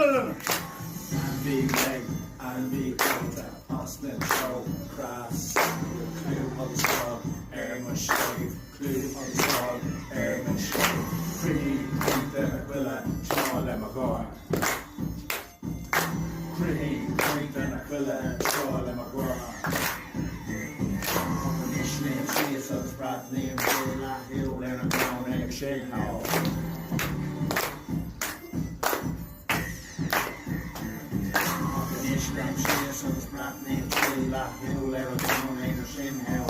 big leg, I'm big water, Austin show, cross, clue of the squad, airman shave, clue of the squad, airman shave, pretty, then a quilla, small and a gore. Pretty, then a quilla, small and a gore. Michelin, see us up, brought name, hill, and a brown egg shake house. Instagram, share, so it's brought name, hill, and a brown egg shake house.